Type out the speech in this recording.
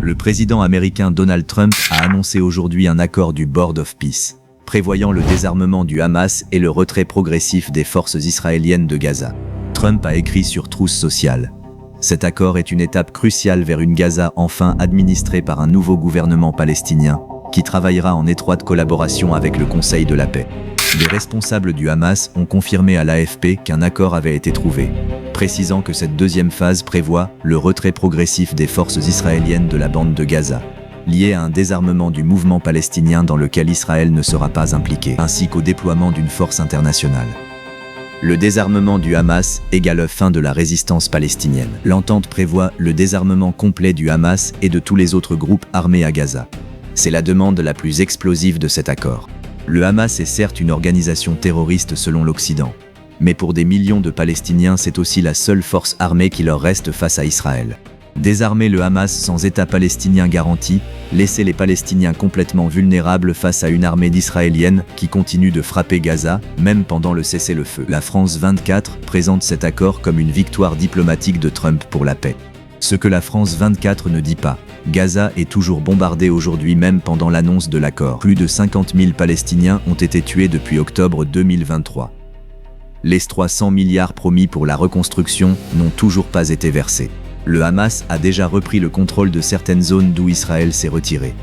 Le président américain Donald Trump a annoncé aujourd'hui un accord du Board of Peace, prévoyant le désarmement du Hamas et le retrait progressif des forces israéliennes de Gaza. Trump a écrit sur Truth Social. Cet accord est une étape cruciale vers une Gaza enfin administrée par un nouveau gouvernement palestinien, qui travaillera en étroite collaboration avec le Conseil de la paix. Les responsables du Hamas ont confirmé à l'AFP qu'un accord avait été trouvé, précisant que cette deuxième phase prévoit le retrait progressif des forces israéliennes de la bande de Gaza, lié à un désarmement du mouvement palestinien dans lequel Israël ne sera pas impliqué, ainsi qu'au déploiement d'une force internationale. Le désarmement du Hamas égale fin de la résistance palestinienne. L'entente prévoit le désarmement complet du Hamas et de tous les autres groupes armés à Gaza. C'est la demande la plus explosive de cet accord. Le Hamas est certes une organisation terroriste selon l'Occident, mais pour des millions de Palestiniens, c'est aussi la seule force armée qui leur reste face à Israël. Désarmer le Hamas sans État palestinien garanti, laisser les Palestiniens complètement vulnérables face à une armée d'Israélienne qui continue de frapper Gaza, même pendant le cessez-le-feu. La France 24 présente cet accord comme une victoire diplomatique de Trump pour la paix. Ce que la France 24 ne dit pas, Gaza est toujours bombardée aujourd'hui même pendant l'annonce de l'accord. Plus de 50 000 Palestiniens ont été tués depuis octobre 2023. Les 300 milliards promis pour la reconstruction n'ont toujours pas été versés. Le Hamas a déjà repris le contrôle de certaines zones d'où Israël s'est retiré.